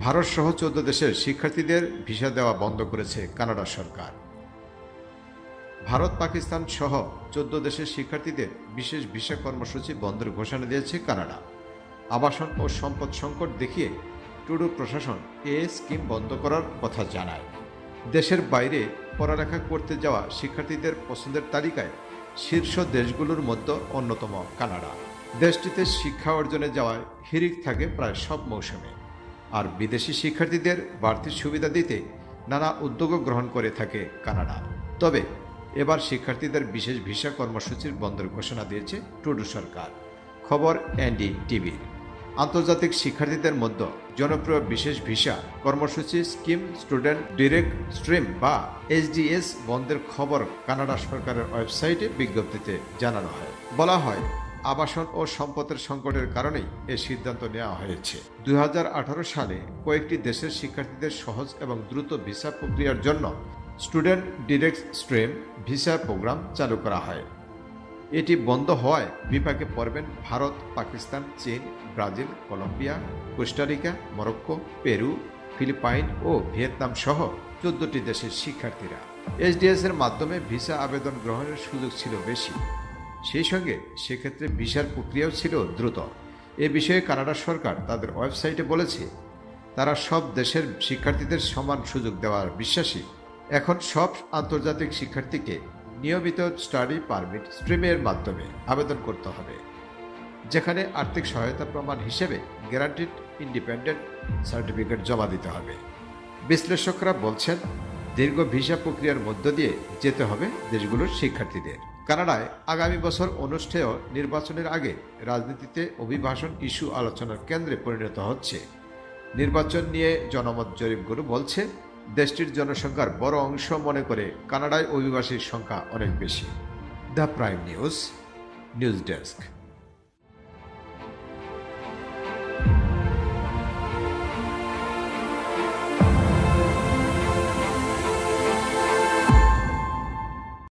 ভারত সহ 14 দেশের শিক্ষার্থীদের ভিসা দেওয়া বন্ধ করেছে কানাডা সরকার। ভারত, পাকিস্তান সহ 14 দেশের শিক্ষার্থীদের বিশেষ ভিসা কর্মসূচি বন্ধের ঘোষণা দিয়েছে কানাডা। আবাসন ও সম্পদ সংকট দেখিয়ে ট্রুডো প্রশাসন এ স্কিম বন্ধ করার কথা জানায়। দেশের বাইরে পড়ালেখা করতে যাওয়া শিক্ষার্থীদের পছন্দের তালিকায় শীর্ষ দেশগুলোর মধ্যে অন্যতম কানাডা। দেশটিতে শিক্ষা অর্জনে যাওয়ায় হিড়িক থাকে প্রায় সব মৌসুমে, আর বিদেশি শিক্ষার্থীদের বাড়তি সুবিধা দিতে নানা উদ্যোগও গ্রহণ করে থাকে কানাডা। তবে এবার শিক্ষার্থীদের বিশেষ ভিসা কর্মসূচির বন্ধের ঘোষণা দিয়েছে ট্রুডো সরকার। খবর এনডিটিভির। আন্তর্জাতিক শিক্ষার্থীদের মধ্যে জনপ্রিয় বিশেষ ভিসা কর্মসূচি স্কিম স্টুডেন্ট ডিরেক্ট স্ট্রিম বা এসডিএস বন্ধের খবর কানাডা সরকারের ওয়েবসাইটে বিজ্ঞপ্তিতে জানানো হয়। বলা হয়, আবাসন ও সম্পদের সংকটের কারণেই এ সিদ্ধান্ত নেওয়া হয়েছে। 2018 সালে কয়েকটি দেশের শিক্ষার্থীদের সহজ এবং দ্রুত ভিসা প্রক্রিয়ার জন্য student direct stream visa program চালু করা হয়। এটি বন্ধ হওয়ায় বিপাকে পড়বেন ভারত, পাকিস্তান, চীন, Brazil, Colombia, Costa Rica, Morocco, Peru, Philippine ও ভিয়েতনাম সহ 14টি দেশের শিক্ষার্থীরা। এসডিএস এর মাধ্যমে ভিসা আবেদন গ্রহণের সুযোগ ছিল বেশি, সেই সঙ্গে সেক্ষেত্রে ভিসার প্রক্রিয়াও ছিল দ্রুত। এ বিষয়ে কানাডা সরকার তাদের ওয়েবসাইটে বলেছে, তারা সব দেশের শিক্ষার্থীদের সমান সুযোগ দেওয়ার বিশ্বাসী। এখন সব আন্তর্জাতিক শিক্ষার্থীকে নিয়মিত স্টাডি পারমিট স্ট্রিমের মাধ্যমে আবেদন করতে হবে, যেখানে আর্থিক সহায়তা প্রমাণ হিসেবে গ্যারান্টিড ইন্ডিপেন্ডেন্ট সার্টিফিকেট জমা দিতে হবে। বিশ্লেষকরা বলছেন, দীর্ঘ ভিসা প্রক্রিয়ার মধ্য দিয়ে যেতে হবে দেশগুলোর শিক্ষার্থীদের। কানাডায় আগামী বছর অনুষ্ঠেয় নির্বাচনের আগে রাজনীতিতে অভিবাসন ইস্যু আলোচনার কেন্দ্রে পরিণত হচ্ছে। নির্বাচন নিয়ে জনমত জরিপগুলো বলছে, দেশটির জনসংখ্যার বড় অংশ মনে করে কানাডায় অভিবাসীর সংখ্যা অনেক বেশি। The prime news, news desk.